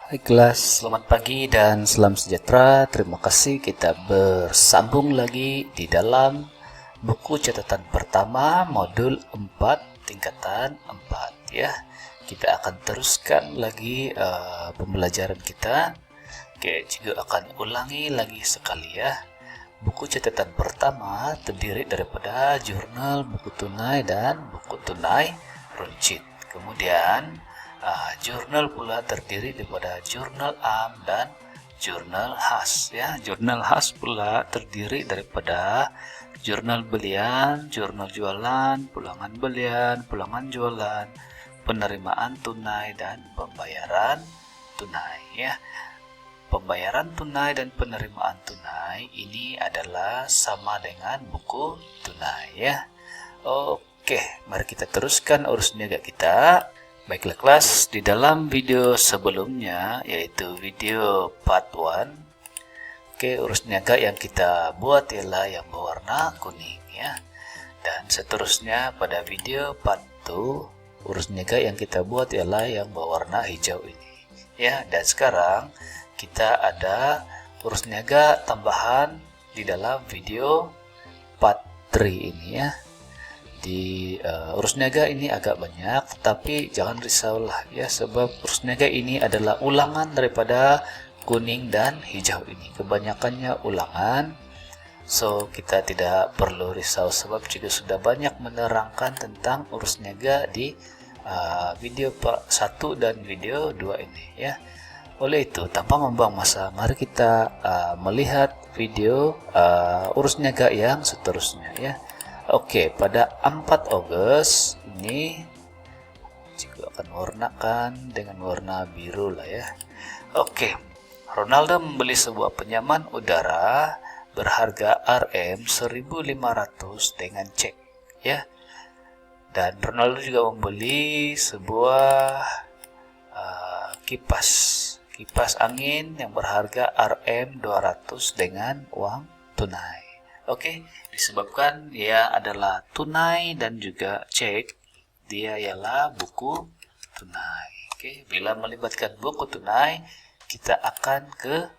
Hai kelas, selamat pagi dan salam sejahtera. Terima kasih kita bersambung lagi di dalam buku catatan pertama modul 4 tingkatan 4 ya. Kita akan teruskan lagi pembelajaran kita. Oke, juga akan ulangi lagi sekali ya. Buku catatan pertama terdiri daripada jurnal, buku tunai dan buku tunai runcit. Kemudian jurnal pula terdiri daripada jurnal am dan jurnal khas ya. Jurnal khas pula terdiri daripada jurnal belian, jurnal jualan, pulangan belian, pulangan jualan, penerimaan tunai dan pembayaran tunai ya. Pembayaran tunai dan penerimaan tunai ini adalah sama dengan buku tunai ya. Oke, mari kita teruskan urus niaga kita. Baiklah kelas, di dalam video sebelumnya yaitu video part 1, urus niaga yang kita buat ialah yang berwarna kuning ya. Dan seterusnya pada video part 2, urus niaga yang kita buat ialah yang berwarna hijau ini ya. Dan sekarang kita ada urus niaga tambahan di dalam video part 3 ini ya. Di urus niaga ini agak banyak, tapi jangan risaulah ya, sebab urus niaga ini adalah ulangan daripada kuning dan hijau ini. Kebanyakannya ulangan, so kita tidak perlu risau sebab juga sudah banyak menerangkan tentang urus niaga di video 1 dan video 2 ini ya. Oleh itu, tanpa membuang masa, mari kita melihat video urus niaga yang seterusnya ya. Oke, pada 4 Agustus ini juga akan warnakan dengan warna biru lah ya. Oke, Ronaldo membeli sebuah penyaman udara berharga Rp1.500 dengan cek ya. Dan Ronaldo juga membeli sebuah kipas angin yang berharga Rp200 dengan uang tunai. Oke, disebabkan dia adalah tunai dan juga cek, dia ialah buku tunai. Oke, bila melibatkan buku tunai, kita akan ke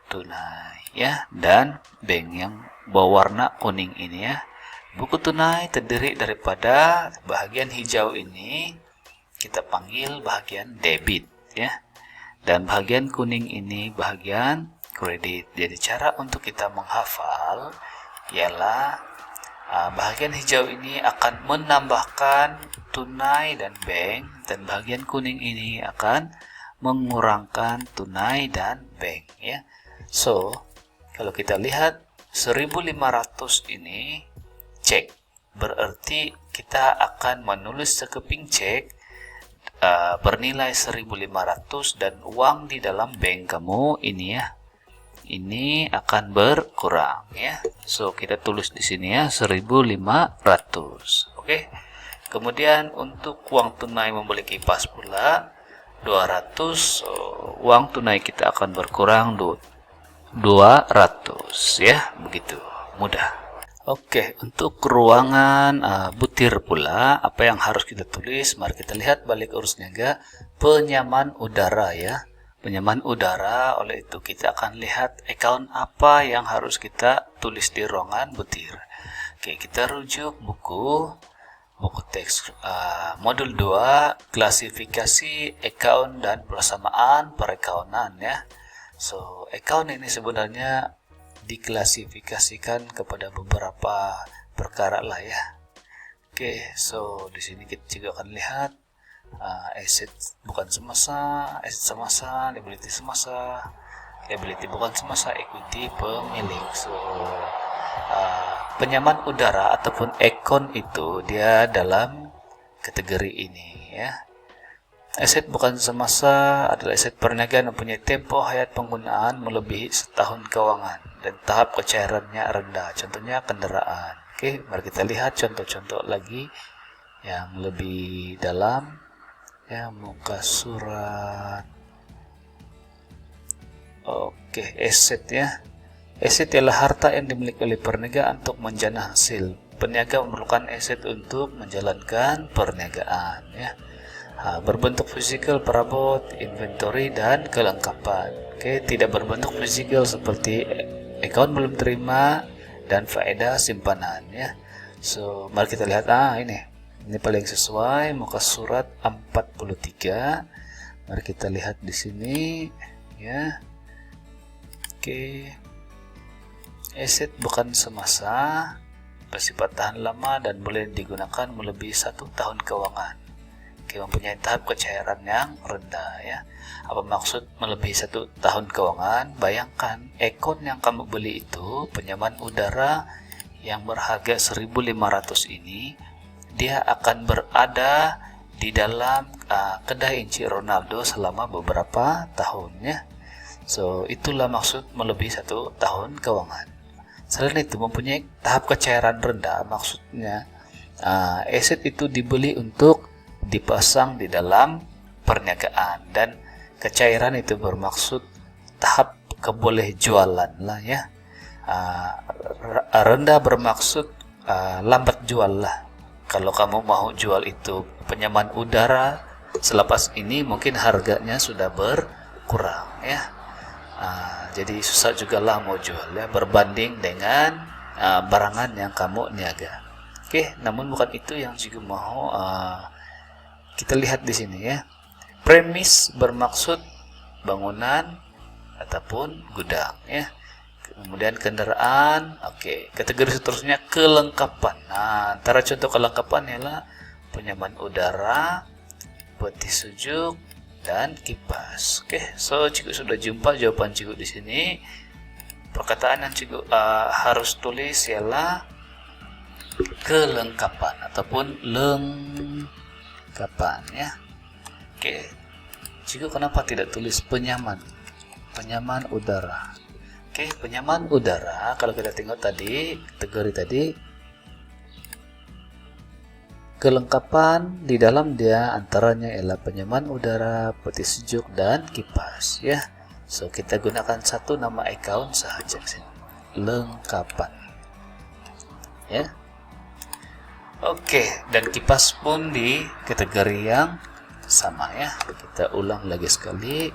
tunai ya, dan bank yang berwarna kuning ini ya. Buku tunai terdiri daripada bahagian hijau ini kita panggil bahagian debit ya, dan bahagian kuning ini bahagian kredit. Jadi cara untuk kita menghafal ialah bahagian hijau ini akan menambahkan tunai dan bank, dan bahagian kuning ini akan mengurangkan tunai dan bank ya. So, kalau kita lihat 1.500 ini cek, berarti kita akan menulis sekeping cek bernilai 1.500 dan uang di dalam bank kamu ini ya, ini akan berkurang ya. So kita tulis di sini ya 1.500. Oke. Kemudian untuk uang tunai membeli kipas pula 200, uang tunai kita akan berkurang 200 ya, begitu mudah. Oke, untuk ruangan butir pula apa yang harus kita tulis? Mari kita lihat balik urus niaga penyaman udara ya. Penyaman udara, oleh itu kita akan lihat account apa yang harus kita tulis di ruangan butir. Oke, kita rujuk buku teks modul 2 klasifikasi account dan persamaan perakaunan ya. So, account ini sebenarnya diklasifikasikan kepada beberapa perkara lah ya. Oke, so di sini kita juga akan lihat aset bukan semasa, aset semasa, liability semasa, liability bukan semasa, equity pemilik. So penyaman udara ataupun account itu dia dalam kategori ini ya. Aset bukan semasa adalah aset perniagaan mempunyai tempo hayat penggunaan melebihi setahun keuangan dan tahap kecairannya rendah, contohnya kendaraan. Oke, mari kita lihat contoh-contoh lagi yang lebih dalam ya, muka surat. Oke, aset ya. Aset ialah harta yang dimiliki oleh perniagaan untuk menjana hasil. Peniaga memerlukan aset untuk menjalankan perniagaan ya. Berbentuk fisikal, perabot, inventory, dan kelengkapan. Oke, tidak berbentuk fisikal seperti account belum terima dan faedah simpanan ya. So, mari kita lihat ini paling sesuai muka surat 43. Mari kita lihat di sini ya. Oke. Aset bukan semasa, bersifat tahan lama dan boleh digunakan melebihi 1 tahun keuangan. Oke, mempunyai tahap kecairan yang rendah ya. Apa maksud melebihi 1 tahun keuangan? Bayangkan ekon yang kamu beli itu penyaman udara yang berharga 1.500 ini, dia akan berada di dalam kedai Encik Ronaldo selama beberapa tahun ya. So, itulah maksud melebihi 1 tahun keuangan. Selain itu mempunyai tahap kecairan rendah, maksudnya aset itu dibeli untuk dipasang di dalam perniagaan, dan kecairan itu bermaksud tahap keboleh jualan lah ya. Rendah bermaksud lambat jual lah. Kalau kamu mau jual itu penyaman udara, selepas ini mungkin harganya sudah berkurang ya. Jadi susah juga lah mau jual ya, berbanding dengan barangan yang kamu niaga. Oke, namun bukan itu yang juga mau kita lihat di sini ya. Premis bermaksud bangunan ataupun gudang ya. Kemudian kendaraan, oke. Kategori seterusnya kelengkapan. Nah, antara contoh kelengkapan ialah penyaman udara, peti sejuk, dan kipas. Oke, so cikgu sudah jumpa jawaban cikgu di sini. Perkataan yang cikgu harus tulis ialah kelengkapan ataupun kapan ya. Oke, cikgu kenapa tidak tulis penyaman udara? Oke, penyaman udara kalau kita tengok tadi kategori tadi, kelengkapan di dalam dia antaranya ialah penyaman udara, peti sejuk, dan kipas ya. So kita gunakan satu nama account sahaja sini, lengkapan ya. Oke, dan kipas pun di kategori yang sama ya. Kita ulang lagi sekali.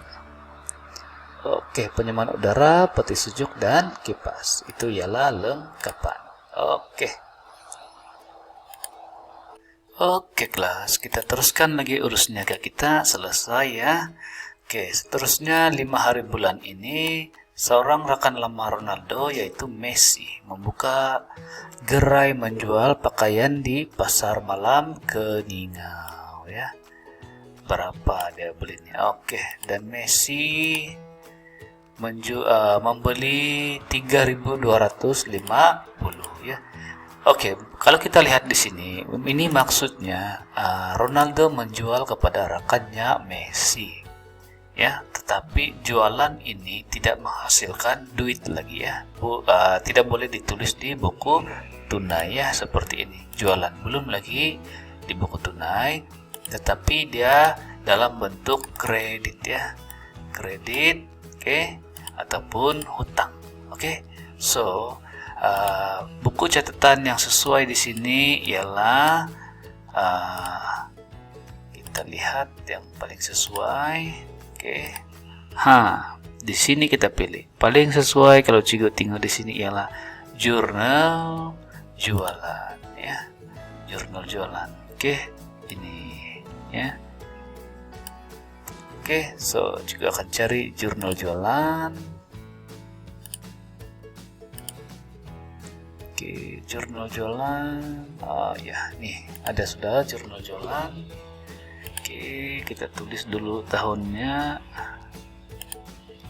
Oke, penyaman udara, peti sejuk, dan kipas. Itu ialah lengkapan. Oke kelas, kita teruskan lagi urus niaga kita. Selesai ya. Oke, seterusnya 5 hari bulan ini seorang rekan lama Ronaldo yaitu Messi membuka gerai menjual pakaian di pasar malam Keningau ya. Berapa dia belinya? Oke, dan Messi membeli 3.250 ya. Oke, kalau kita lihat di sini, ini maksudnya Ronaldo menjual kepada rekannya Messi ya, tetapi jualan ini tidak menghasilkan duit lagi ya. Tidak boleh ditulis di buku tunai ya, seperti ini. Jualan belum lagi di buku tunai, tetapi dia dalam bentuk kredit ya, kredit, oke, ataupun hutang. Oke, so buku catatan yang sesuai di sini ialah kita lihat yang paling sesuai. Oke, di sini kita pilih paling sesuai. Kalau cikgu tinggal di sini ialah jurnal jualan ya, jurnal jualan. Oke, ini ya. Oke, so juga akan cari jurnal jualan. Oke, jurnal jualan. Ya, nih ada sudah jurnal jualan. Oke, kita tulis dulu tahunnya,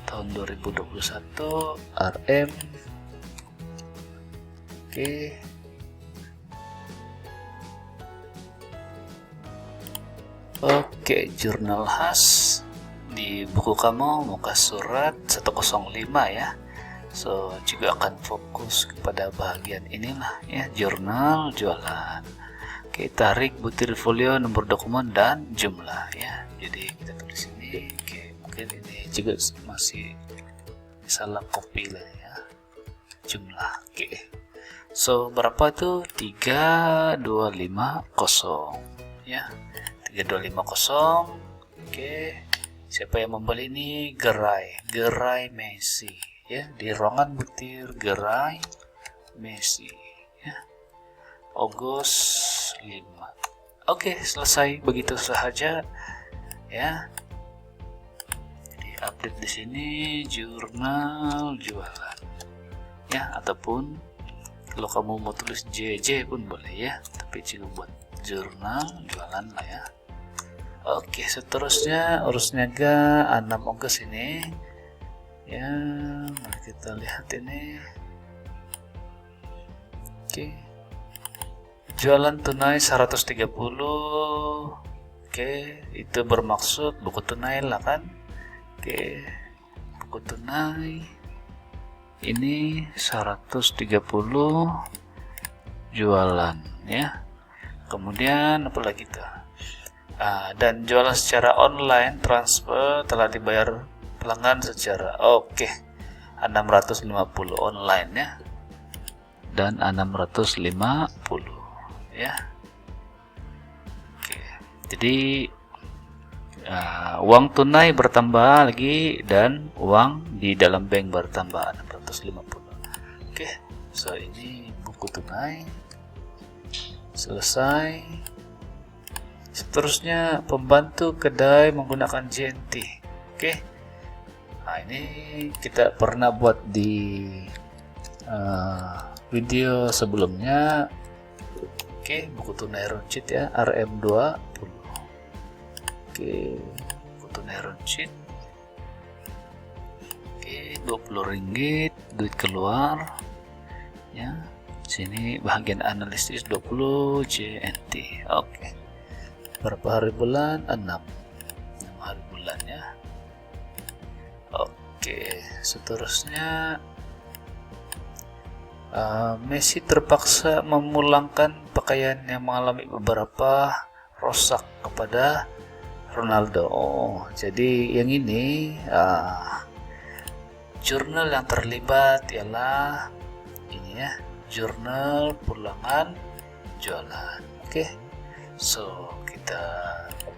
tahun 2021 RM. Oke, jurnal khas di buku kamu muka surat 105 ya. So juga akan fokus kepada bagian inilah ya, jurnal jualan. Oke, tarik butir folio, nomor dokumen, dan jumlah ya. Jadi kita tulis ini. Oke, mungkin ini juga masih salah copy lah ya, jumlah. Oke, so berapa itu? 3250 ya, 3250. Oke, siapa yang membeli ini? Gerai Messi ya, di ruangan butir Gerai Messi ya, Ogos 5. Oke, selesai begitu saja ya. Jadi update di sini jurnal jualan ya, ataupun kalau kamu mau tulis JJ pun boleh ya, tapi cukup buat jurnal jualan lah ya. Oke, seterusnya urus niaga 6 Ogos ini ya, mari kita lihat ini. Oke, jualan tunai 130. Oke, itu bermaksud buku tunai lah kan. Oke, buku tunai ini 130 jualan ya. Kemudian apa lagi tuh? Dan jualan secara online, transfer telah dibayar pelanggan secara 650 online ya, dan 650 ya. Oke, jadi uang tunai bertambah lagi dan uang di dalam bank bertambah 650. Oke, so ini buku tunai selesai. Seterusnya pembantu kedai menggunakan JNT. Oke, nah ini kita pernah buat di video sebelumnya. Oke, buku tunai runcit ya, RM20. Oke, buku tunai runcit. Oke, 20 ringgit duit keluar ya. Sini bagian analisis 20 JNT. Oke, berapa hari bulan? 6 hari bulan ya. Oke, seterusnya Messi terpaksa memulangkan pakaian yang mengalami beberapa rusak kepada Ronaldo. Jadi yang ini jurnal yang terlibat ialah ini ya, jurnal pulangan jualan. Oke, so kita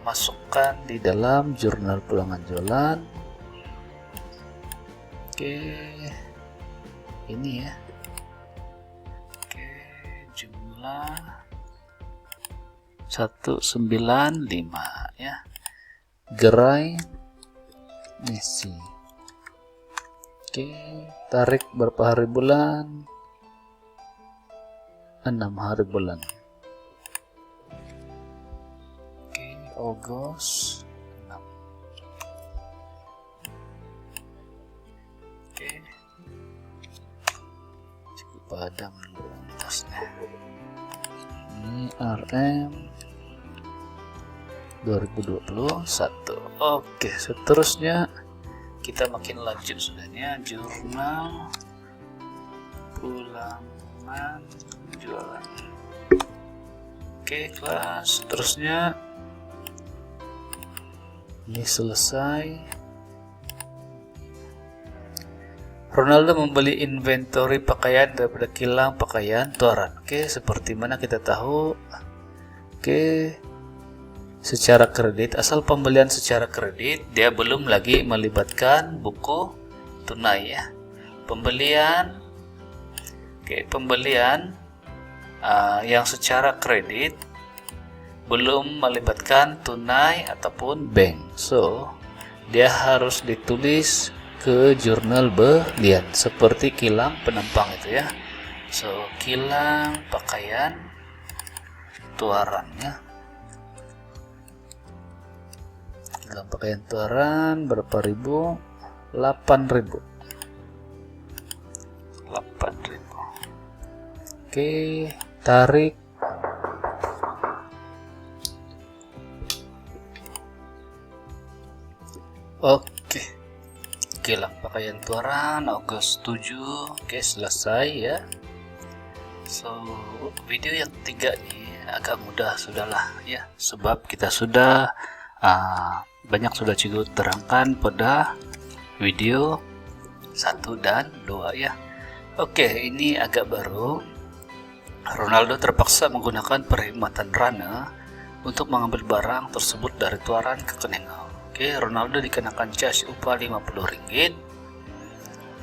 masukkan di dalam jurnal pulangan jualan. Oke, ini ya. Oke, jumlah 195 ya, Gerai Messi. Oke, tarik berapa hari bulan? 6 hari bulan. Oke, Ogos 6. Oke, cukup padam dulu atasnya. Ini RM 2021. Oke, seterusnya kita makin lanjut sudahnya, jurnal pulangan jualan. Oke, kelas seterusnya ini selesai. Ronaldo membeli inventory pakaian daripada kilang pakaian Tuaran. Oke, seperti mana kita tahu. Oke, secara kredit, asal pembelian secara kredit, dia belum lagi melibatkan buku tunai ya. Pembelian, pembelian yang secara kredit belum melibatkan tunai ataupun bank. So, dia harus ditulis ke jurnal belian seperti kilang penampang itu ya. So, kilang pakaian Tuaran ya. Kilang pakaian Tuaran berapa ribu? 8.000. 8.000. Oke, tarik. Oke, kilang pakaian Tuaran Ogos 7. Oke, selesai ya. So, video yang 3 nih agak mudah sudahlah ya, sebab kita sudah banyak sudah cukup terangkan pada video 1 dan 2 ya. Oke, ini agak baru. Ronaldo terpaksa menggunakan perkhidmatan Rana untuk mengambil barang tersebut dari Tuaran ke Kenengau. Oke, Ronaldo dikenakan cash upah Rp50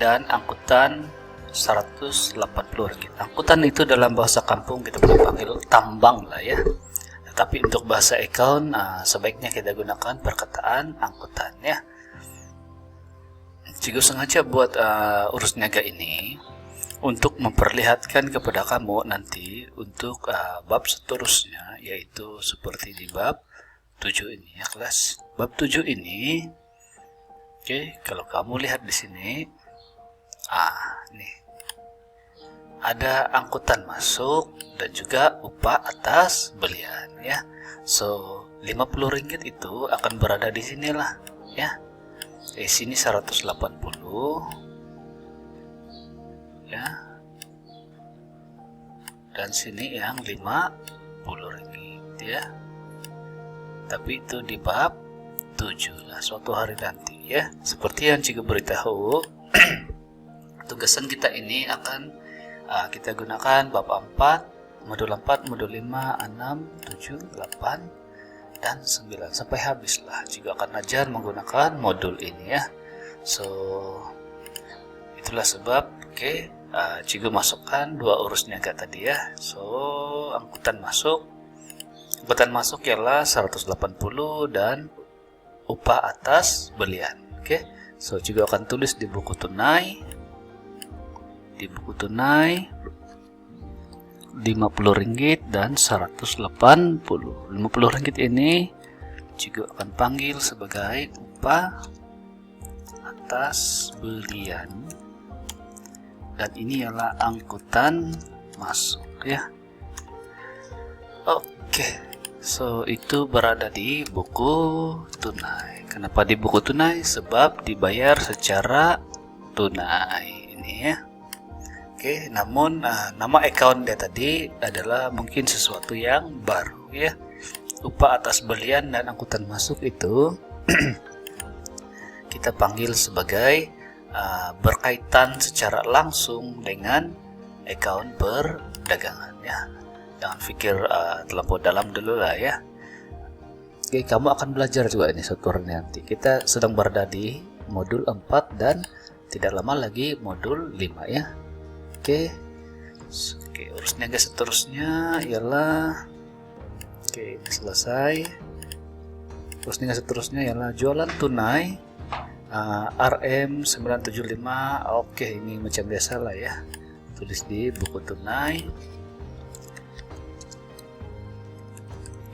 dan angkutan Rp180. Angkutan itu dalam bahasa kampung kita boleh panggil tambang lah ya. Tetapi untuk bahasa account sebaiknya kita gunakan perkataan angkutan ya. Cikgu sengaja buat urus niaga ini untuk memperlihatkan kepada kamu nanti untuk bab seterusnya, yaitu seperti di bab 7 ini ya kelas. Bab 7 ini, oke, kalau kamu lihat di sini, nih ada angkutan masuk dan juga upah atas belian ya. So Rp50 itu akan berada di sinilah ya. Di sini 180 ya. Dan sini yang Rp50 ya. Tapi itu di bab 7 lah, suatu hari nanti ya. Seperti yang Cikgu beritahu, tugasan kita ini akan kita gunakan bab 4, modul 4, modul 5, 6, 7, 8, dan 9 sampai habis lah. Cikgu akan ajar menggunakan modul ini ya. So itulah sebab Cikgu masukkan 2 urus niaga tadi ya. So angkutan masuk ialah 180 dan upah atas belian. So Cikgu akan tulis di buku tunai. Di buku tunai Rp50 dan Rp180. Rp50 ini Cikgu akan panggil sebagai upah atas belian, dan ini ialah angkutan masuk ya. Oke, so itu berada di buku tunai. Kenapa di buku tunai? Sebab dibayar secara tunai ini ya. Oke, namun nama account dia tadi adalah mungkin sesuatu yang baru ya. Upah atas belian dan angkutan masuk itu kita panggil sebagai berkaitan secara langsung dengan account perdagangan ya. Jangan pikir terlampau dalam dulu lah ya. Oke, kamu akan belajar juga ini suatu hari nanti. Kita sedang berada di modul 4 dan tidak lama lagi modul 5 ya. Oke, urus niaga seterusnya ialah ini selesai. Urus niaga seterusnya ialah jualan tunai RM975. Oke, ini macam biasa lah ya. Tulis di buku tunai.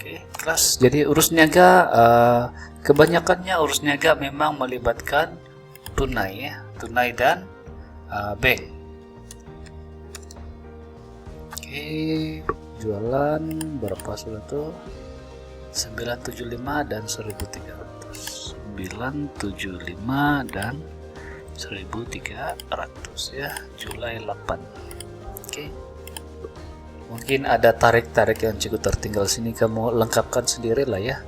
Oke, kelas. Jadi urus niaga kebanyakannya urus niaga memang melibatkan tunai ya, tunai dan bank. Jualan berapa sudah tuh? 975 dan 1300. 975 dan 1300 ya. Julai 8. Mungkin ada tarik-tarik yang cukup tertinggal sini, kamu lengkapkan sendiri lah ya.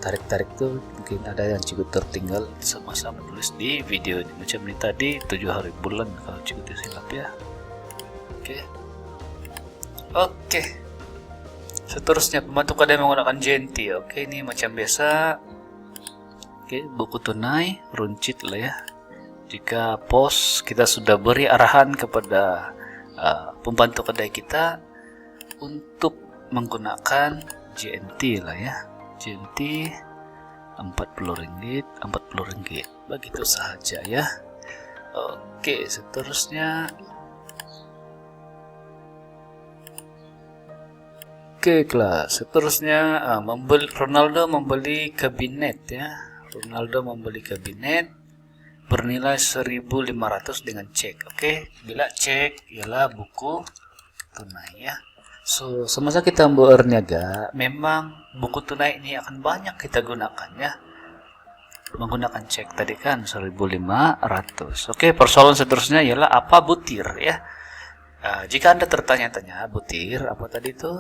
Tarik-tarik tuh mungkin ada yang cukup tertinggal, sama-sama tulis di video ini. Macam ini tadi 7 hari bulan kalau cukup disilap ya. Oke. Seterusnya pembantu kadang menggunakan JNT. Oke, ini macam biasa. Oke, buku tunai, runcit lah ya. Jika pos kita sudah beri arahan kepada pembantu kedai kita untuk menggunakan JNT lah ya. JNT Rp40, Rp40. Begitu saja ya. Oke, seterusnya. Oke kelas, seterusnya Ronaldo membeli kabinet ya. Ronaldo membeli kabinet bernilai 1.500 dengan cek. Oke, bila cek ialah buku tunai ya. So semasa kita berniaga, memang buku tunai ini akan banyak kita gunakan ya. Menggunakan cek tadi kan 1.500. Oke, persoalan seterusnya ialah apa butir ya. Jika Anda tertanya-tanya butir apa tadi itu?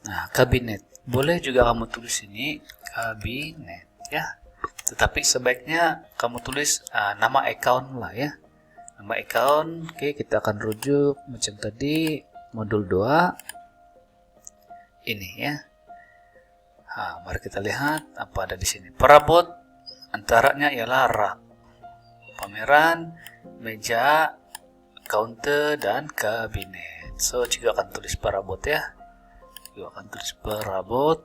Nah, kabinet. Boleh juga kamu tulis ini kabinet ya. Tetapi sebaiknya kamu tulis nama account lah ya. Nama account. Oke, kita akan rujuk macam tadi modul 2 ini ya. Mari kita lihat apa ada di sini. Perabot antaranya ialah rak, pameran, meja, counter, dan kabinet. So, juga akan tulis perabot ya. Juga akan tulis perabot.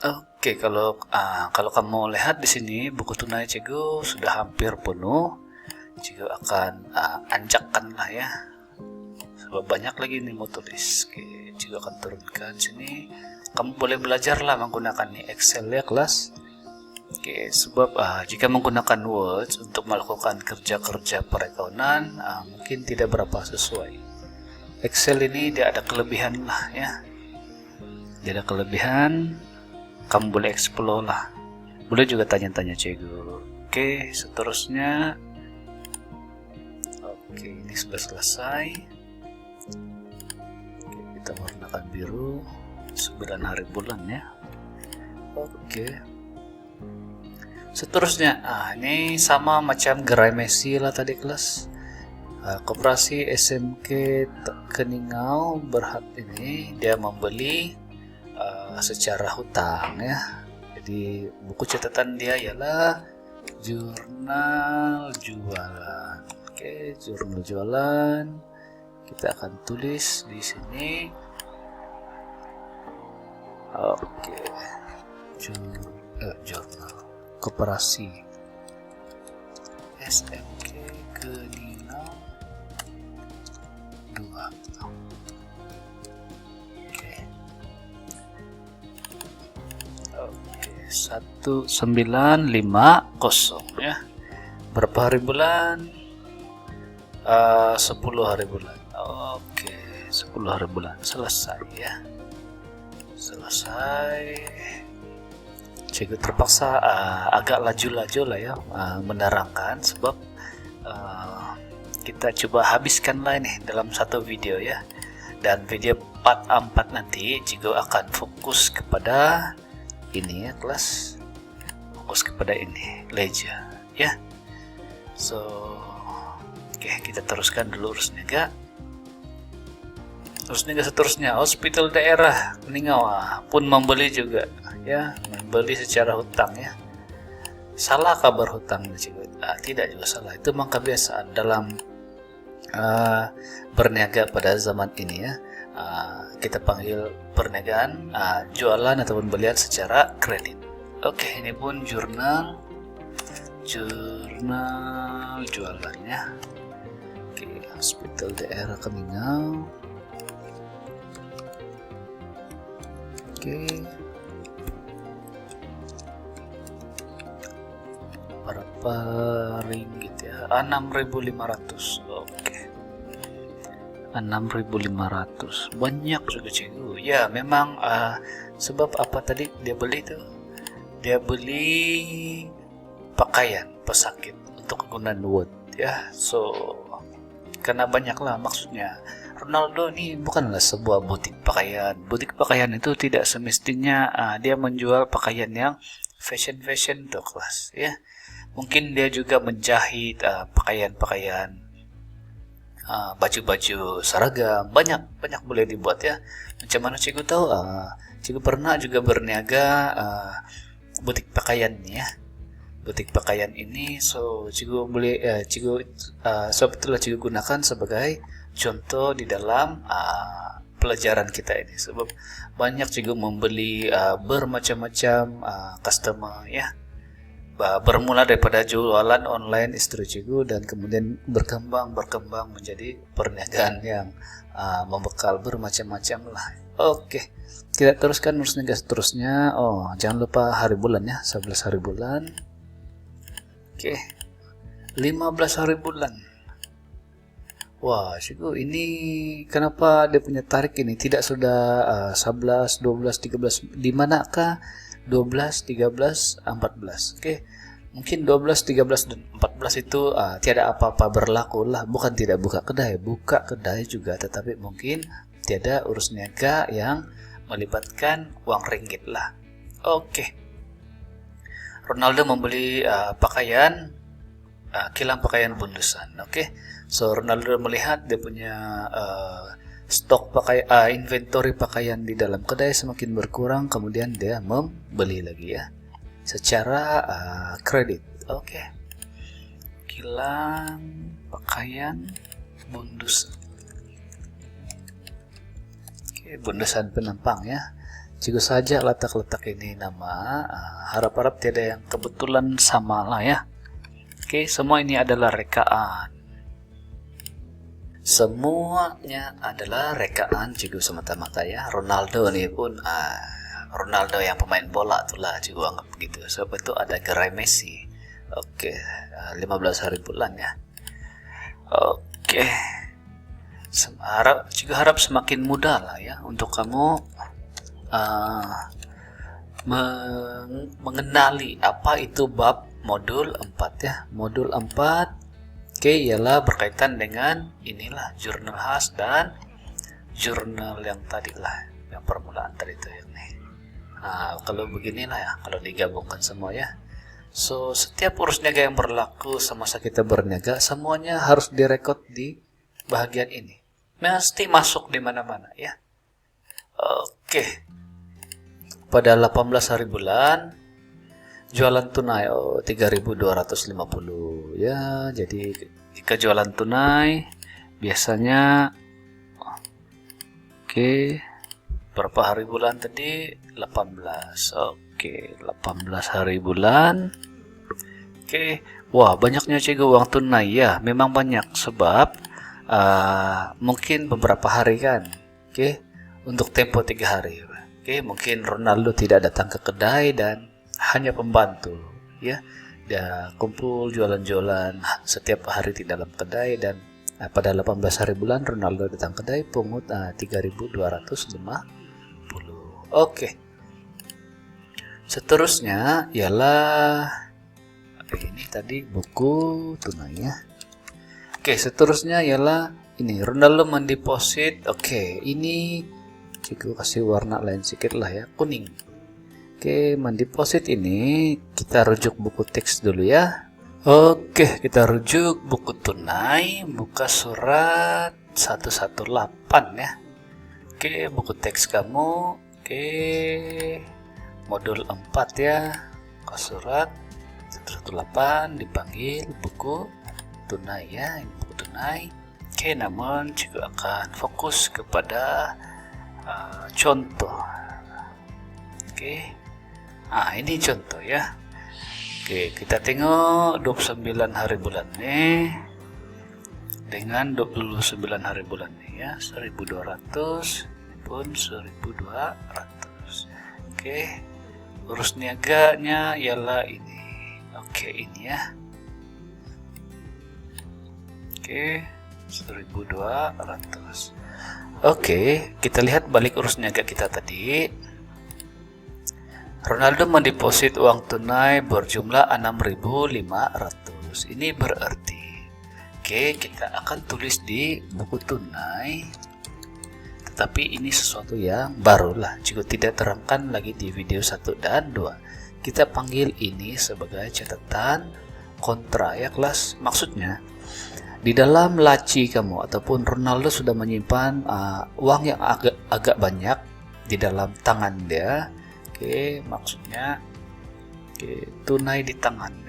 Oke, kalau kamu lihat di sini buku tunai cikgu sudah hampir penuh. Cikgu akan anjakkan lah ya. Sebab banyak lagi nih mau tulis. Oke, cikgu akan turunkan sini. Kamu boleh belajarlah menggunakan nih Excel ya kelas. Oke, sebab jika menggunakan Word untuk melakukan kerja-kerja perakaunan mungkin tidak berapa sesuai. Excel ini dia ada kelebihan lah ya. Dia ada kelebihan. Kamu boleh explore lah. Boleh juga tanya-tanya cikgu. Oke, seterusnya. Oke, ini sudah selesai. Oke, kita warnakan biru. 9 hari bulan ya. Oke. Seterusnya, ini sama macam gerai Messi lah tadi kelas. Koperasi SMK Keningau Berhad ini dia membeli secara hutang ya. Jadi buku catatan dia ialah jurnal jualan. Oke, jurnal jualan. Kita akan tulis di sini. Oke. Jurnal koperasi SMK Keningau 2. Oke, 1950 ya. Berapa hari bulan? 10 hari bulan. Oke, 10 hari bulan selesai ya. Selesai. Cikgu terpaksa agak laju-laju lah ya menerangkan sebab kita coba habiskan lah nih dalam satu video ya. Dan video part 4 nanti cikgu akan fokus kepada ini ya kelas, fokus kepada ini ledger ya. So oke, kita teruskan dulu urus niaga. Terus niaga seterusnya hospital daerah Keningau pun membeli juga ya, membeli secara hutang ya. Salah kabar hutang cikgu? Tidak juga salah, itu memang kebiasaan dalam berniaga pada zaman ini ya. Kita panggil perniagaan jualan ataupun belian secara kredit. Oke, ini pun jurnal jualannya. Oke, hospital daerah Keningau. Oke, berapa ringgit ya? 6.500. Oke, 6.500. Banyak juga cikgu ya. Memang sebab apa tadi dia beli tuh? Dia beli pakaian pesakit untuk kegunaan Word ya. So karena banyaklah, maksudnya Ronaldo ini bukanlah sebuah butik pakaian. Butik pakaian itu tidak semestinya dia menjual pakaian yang fashion tuh kelas ya. Mungkin dia juga menjahit pakaian-pakaian, baju-baju seragam, banyak boleh dibuat ya. Macam mana cikgu tahu? Cikgu pernah juga berniaga butik pakaian ya. Butik pakaian ini, so cikgu boleh itulah cikgu gunakan sebagai contoh di dalam pelajaran kita ini. Sebab banyak cikgu membeli bermacam-macam customer ya. Bermula daripada jualan online istri cikgu dan kemudian berkembang menjadi perniagaan yang membekal bermacam-macam lah. Oke, kita teruskan urus niaga seterusnya. Jangan lupa hari bulan ya, 11 hari bulan. Oke, 15 hari bulan. Wah, cikgu ini kenapa dia punya tarik ini tidak sudah 11, 12, 13, di manakah 12, 13, 14. Oke. Mungkin 12, 13 dan 14 itu tiada apa-apa berlaku lah, bukan tidak buka kedai juga, tetapi mungkin tiada urus niaga yang melibatkan uang ringgit lah. Oke. Ronaldo membeli pakaian kilang pakaian bundusan. Oke. So Ronaldo melihat dia punya stok inventory pakaian di dalam kedai semakin berkurang, kemudian dia membeli lagi ya secara kredit. Oke. Kilang pakaian bundus. Oke, bundusan penampang ya. Jika saja letak-letak ini nama, harap-harap tidak yang kebetulan sama lah ya. Oke, semua ini adalah rekaan. Semuanya adalah rekaan juga semata-mata ya. Ronaldo nih pun, Ronaldo yang pemain bola itulah juga anggap begitu. Sebab itu ada gerai Messi. Oke, 15 hari bulan ya. Oke. Harap semakin mudah lah ya untuk kamu mengenali apa itu bab modul 4 ya. Modul 4 ialah berkaitan dengan inilah jurnal khas dan jurnal yang tadi lah, yang permulaan tadi itu yang nih. Kalau beginilah ya, kalau digabungkan semua ya. So, setiap urus niaga yang berlaku semasa kita berniaga, semuanya harus direkod di bagian ini. Mesti masuk di mana-mana ya. Oke. Pada 18 hari bulan jualan tunai 3.250 ya. Jadi jika jualan tunai biasanya berapa hari bulan tadi? 18. Oke, 18 hari bulan. Wah, banyaknya juga uang tunai ya. Memang banyak sebab mungkin beberapa hari kan. Untuk tempo 3 hari. Mungkin Ronaldo tidak datang ke kedai dan hanya pembantu ya. Dia kumpul jualan-jualan setiap hari di dalam kedai dan pada 18 hari bulan Ronaldo datang kedai pungut 3.250. Oke. Seterusnya ialah ini tadi buku tunainya. Oke, seterusnya ialah ini Ronaldo mendeposit. Oke, ini Ciku kasih warna lain sedikit lah ya, kuning. Oke, mendeposit ini kita rujuk buku teks dulu ya. Oke, kita rujuk buku tunai, buka surat 118 ya. Oke, buku teks kamu. Oke, modul 4 ya. Buka surat 118 dipanggil buku tunai ya, buku tunai. Oke, namun juga akan fokus kepada contoh. Oke. Ini contoh ya. Oke, kita tengok 29 hari bulan nih dengan 29 hari bulan nih ya, 1.200 pun 1.200. Oke. Urus niaganya ialah ini. Oke, ini ya. Oke, 1.200. Oke, kita lihat balik urus niaga kita tadi. Ronaldo mendeposit uang tunai berjumlah 6.500. Ini berarti, kita akan tulis di buku tunai. Tetapi ini sesuatu yang barulah, juga tidak terangkan lagi di video 1 dan 2. Kita panggil ini sebagai catatan kontra ya kelas. Maksudnya, di dalam laci kamu ataupun Ronaldo sudah menyimpan uang yang agak banyak di dalam tangan dia. Maksudnya tunai di tangan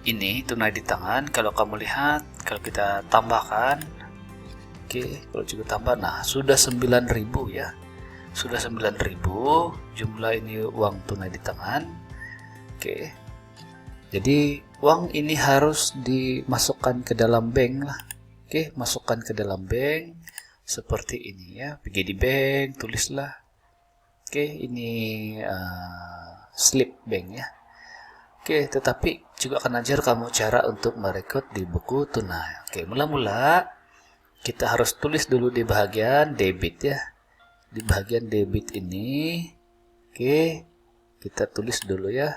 ini tunai di tangan. Kalau kamu lihat, kalau kita tambahkan, kalau juga tambah, sudah 9.000 ya, sudah 9.000 jumlah ini uang tunai di tangan. Jadi uang ini harus dimasukkan ke dalam bank lah. Masukkan ke dalam bank seperti ini ya. Pergi di bank, tulislah. Ini slip bank ya. Tetapi juga akan ajar kamu cara untuk merekod di buku tunai. Mula-mula kita harus tulis dulu di bagian debit ya. Di bagian debit ini, kita tulis dulu ya.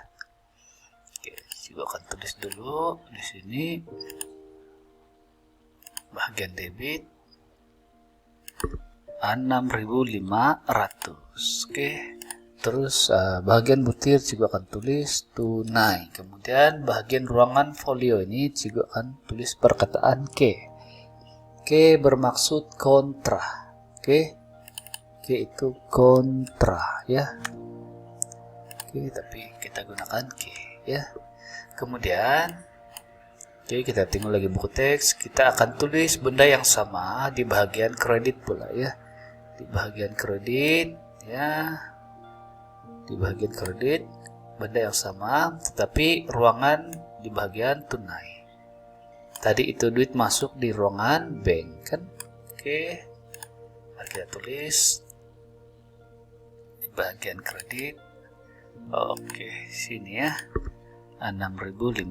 Juga akan tulis dulu di sini bagian debit 6.500. Terus bagian butir juga akan tulis tunai. Kemudian bagian ruangan folio ini juga akan tulis perkataan Oke, bermaksud kontra. Oke, itu kontra ya. Oke, tapi kita gunakan K ya. Kemudian kita tengok lagi buku teks. Kita akan tulis benda yang sama di bagian kredit pula ya. Di bagian kredit ya. Di bagian kredit benda yang sama, tetapi ruangan di bagian tunai. Tadi itu duit masuk di ruangan bank kan. Oke, mari kita tulis di bagian kredit. Oke, sini ya 6.500.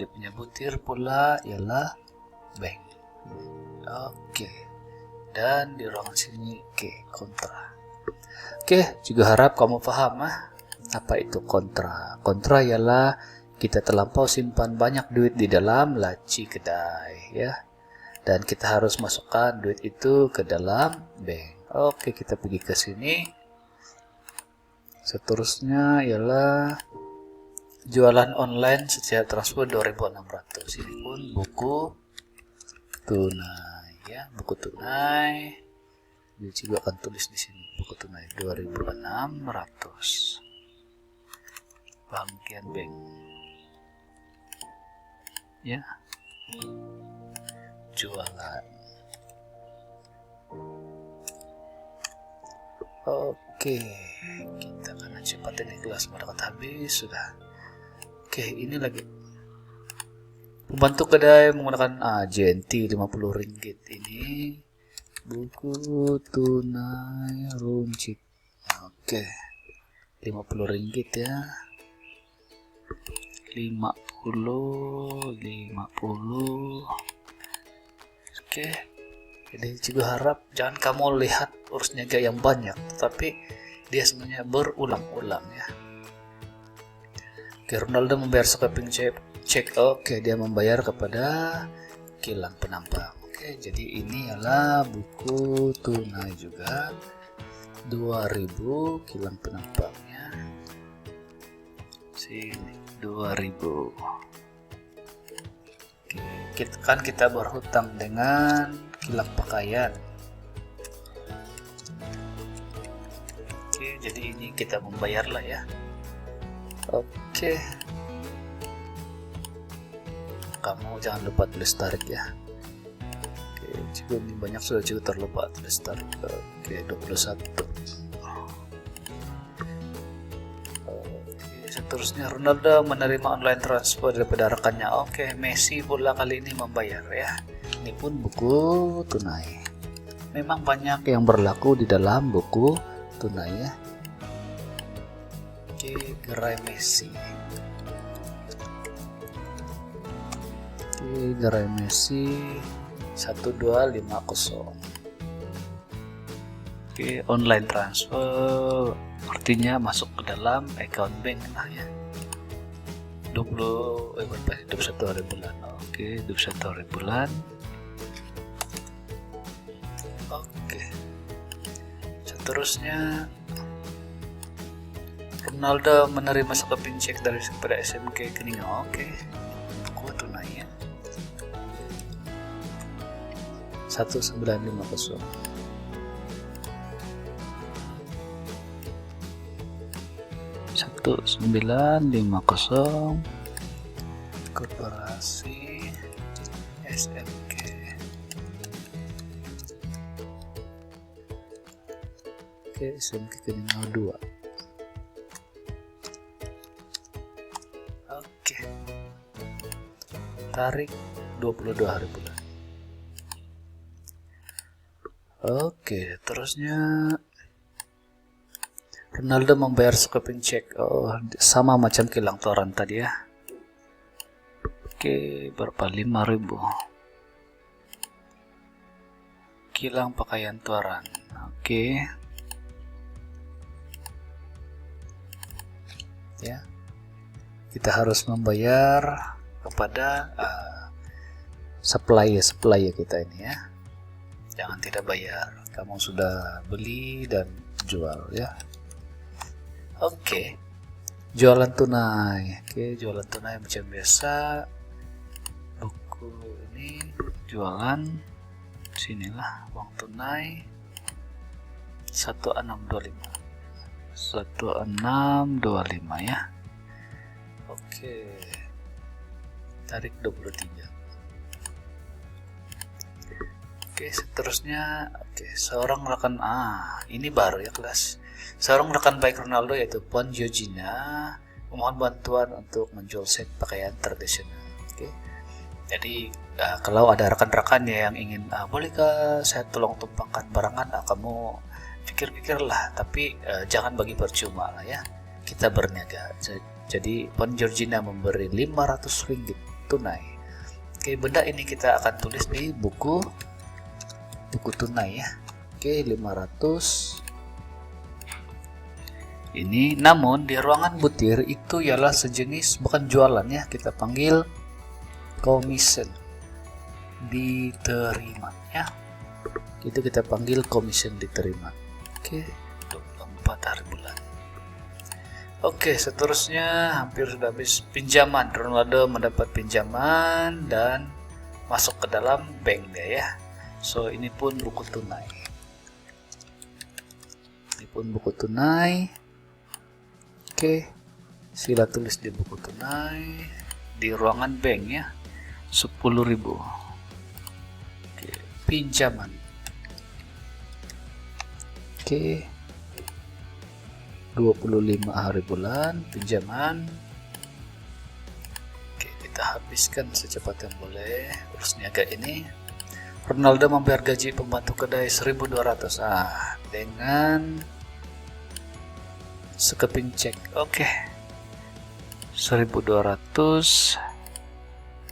Dia punya butir pula ialah bank. Oke, dan di ruangan sini kontra. Oke, juga harap kamu paham apa itu kontra. Kontra ialah kita terlampau simpan banyak duit di dalam laci kedai ya. Dan kita harus masukkan duit itu ke dalam bank. Oke, kita pergi ke sini. Seterusnya ialah jualan online secara transfer 2.600. Ini pun buku tunai ya, buku tunai. Dia juga akan tulis di sini buku tunai 2.600. Bagian bank. Ya, jualan. Oke, kita akan cepat ini kelas mendekat habis sudah. Oke, ini lagi pembantu kedai menggunakan JNT 50 ringgit. Ini buku tunai runcit. Oke, 50 ringgit ya. 50. Oke, jadi juga harap jangan kamu lihat urus niaga yang banyak, tapi dia sebenarnya berulang-ulang ya. Oke, Ronaldo membayar scraping check. Oke, dia membayar kepada kilang penampang. Oke, jadi ini adalah buku tunai juga 2.000 kilang penampangnya. Sini 2.000. Kita berhutang dengan kilang pakaian. Oke, jadi ini kita membayar lah ya. Oke, kamu jangan lupa tulis tarik ya. Oke, juga ini banyak sudah juga terlupa tulis tarik. Oke, 21. Seterusnya Ronaldo menerima online transfer daripada rekannya. Oke, Messi pula kali ini membayar ya. Ini pun buku tunai. Memang banyak yang berlaku di dalam buku tunai ya. Oke, gerai Messi. Oke, gerai Messi 1250. Oke, online transfer artinya masuk ke dalam account bank ya. 21 hari bulan. Oke, 21 hari bulan. Oke. Seterusnya Ronaldo menerima scraping check dari kepada SMK Keningan. Oke. Buku tunai ya. 1950. Korporasi SMK. Oke, SMK Keningan 2. Oke. Tarik 22 hari bulan. Oke, terusnya Ronaldo membayar scraping check. Sama macam kilang toran tadi ya. Oke, berapa? 5.000. Kilang pakaian toran. Oke. Ya. Kita harus membayar kepada supplier kita ini ya. Jangan tidak bayar. Kamu sudah beli dan jual ya. Oke. Jualan tunai. Oke, jualan tunai macam biasa. Buku ini jualan, sinilah uang tunai 1625 ya. Oke, tarik 23. Oke, seterusnya, seorang rekan, ini baru ya kelas. Seorang rekan baik Ronaldo yaitu Pon Giorgina memohon bantuan untuk menjual set pakaian tradisional. Oke, jadi kalau ada rekan-rekan yang ingin, bolehkah saya tolong tumpangkan barangan? Kamu pikir-pikirlah, tapi jangan bagi percuma lah ya. Kita berniaga. Jadi Pon Giorgina memberi 500 ringgit tunai. Oke, benda ini kita akan tulis di buku tunai ya. Oke, 500 ini. Namun di ruangan butir itu ialah sejenis, bukan jualan ya, kita panggil commission, diterima ya. Itu kita panggil commission, diterima. Oke, 24 hari bulan. Oke, seterusnya hampir sudah habis. Pinjaman, Ronaldo mendapat pinjaman dan masuk ke dalam bank dia ya. So ini pun buku tunai. Ini pun buku tunai. Oke, sila tulis di buku tunai di ruangan bank ya. 10.000. Oke, pinjaman. Oke, 25 hari bulan pinjaman. Oke, kita habiskan secepat yang boleh urus niaga ini. Ronaldo membayar gaji pembantu kedai 1.200 dengan sekeping cek. Oke, 1.200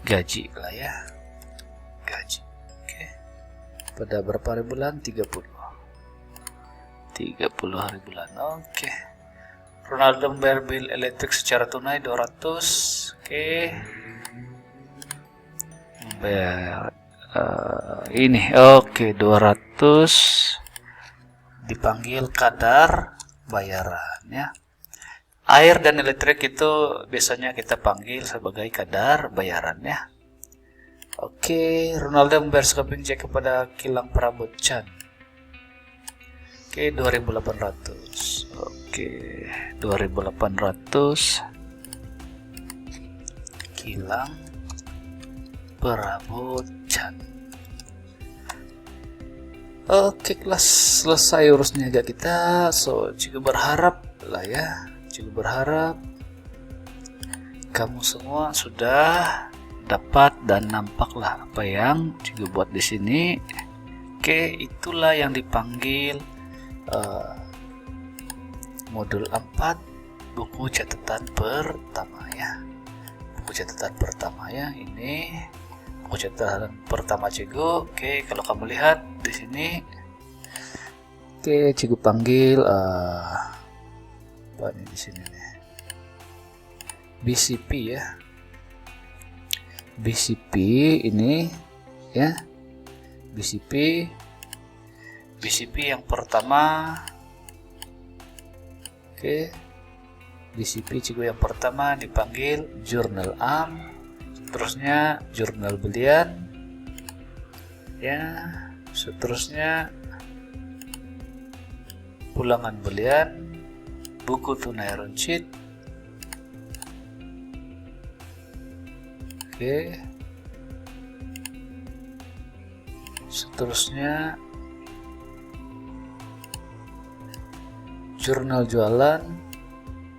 gaji lah ya, gaji. Oke, pada berapa hari bulan? 30 hari bulan. Oke, Ronaldo membayar bil elektrik secara tunai 200. Oke, membayar ini. Oke, 200 dipanggil kadar bayaran ya. Air dan elektrik itu biasanya kita panggil sebagai kadar bayaran ya. Oke, Ronaldo membayar sekeping cek kepada kilang perabot Chan. Oke, 2.800. Oke, 2.800 kilang perabot Chan. Oke, kelas selesai urus niaga kita. So, juga berharap lah ya, juga berharap kamu semua sudah dapat dan nampaklah apa yang juga buat di sini. Oke, itulah yang dipanggil modul 4 buku catatan pertama ya. Buku catatan pertama ya, ini buku catatan pertama Cikgu. Oke, kalau kamu lihat di sini, oke, Cikgu panggil apa nih di sini nih, BCP ya, BCP ini ya, BCP yang pertama. Oke, BCP Cikgu yang pertama dipanggil jurnal am, seterusnya jurnal belian ya, seterusnya pulangan belian, buku tunai runcit. Oke, seterusnya jurnal jualan,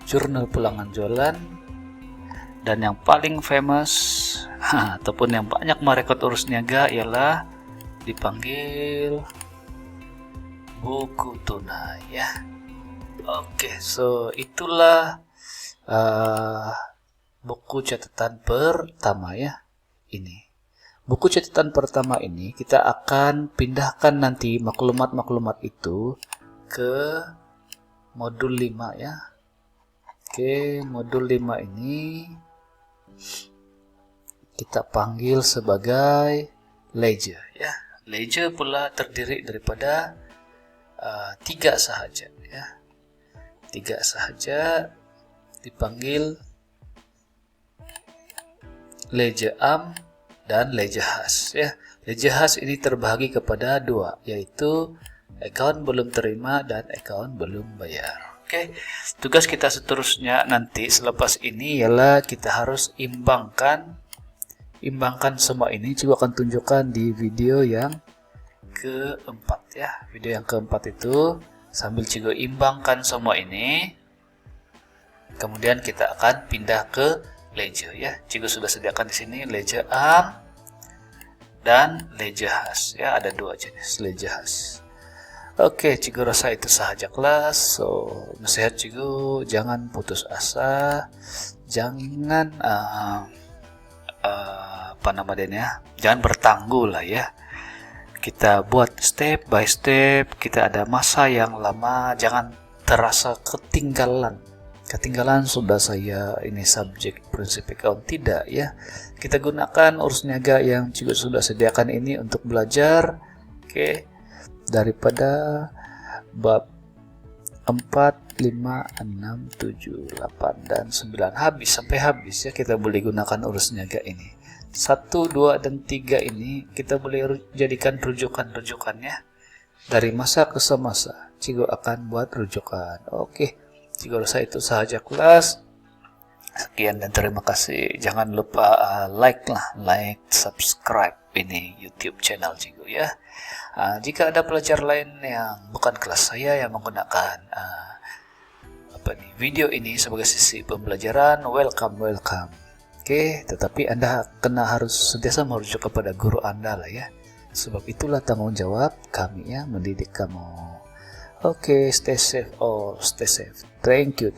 jurnal pulangan jualan, dan yang paling famous ataupun yang banyak merekod urus niaga ialah dipanggil buku tunai ya. Oke, so itulah buku catatan pertama ya. Ini buku catatan pertama ini kita akan pindahkan nanti maklumat-maklumat itu ke modul 5 ya. Oke, modul 5 ini kita panggil sebagai ledger ya. Ledger pula terdiri daripada 3 sahaja ya. 3 sahaja dipanggil ledger am dan ledger khas ya. Lejahas ini terbagi kepada dua, yaitu account belum terima dan account belum bayar. Oke, tugas kita seterusnya nanti selepas ini ialah kita harus imbangkan semua ini. Coba akan tunjukkan di video yang keempat ya. Video yang keempat itu sambil Cigo imbangkan semua ini. Kemudian kita akan pindah ke ledger ya. Cigo sudah sediakan di sini ledger am dan ledger has ya, ada dua jenis ledger has. Oke, Cigo rasa itu sahaja kelas. So, nasihat Cigo jangan putus asa, jangan jangan bertangguh lah ya. Kita buat step by step, kita ada masa yang lama, jangan terasa ketinggalan sudah saya ini subjek prinsip account, tidak ya. Kita gunakan urus niaga yang Cigo sudah sediakan ini untuk belajar. Oke, daripada bab 4, 5, 6, 7, 8, dan 9 sampai habis ya, kita boleh gunakan urus niaga ini. 1, 2, dan 3 ini kita boleh jadikan rujukannya dari masa ke semasa. Cigo akan buat rujukan. Oke, Cigo rasa itu sahaja kelas. Sekian dan terima kasih. Jangan lupa like, subscribe ini YouTube channel Cigo ya. Jika ada pelajar lain yang bukan kelas saya yang menggunakan video ini sebagai sisi pembelajaran, welcome. Oke, tetapi Anda harus sentiasa merujuk kepada guru Anda lah ya. Sebab itulah tanggung jawab kami ya, mendidik kamu. Oke, stay safe. Thank you.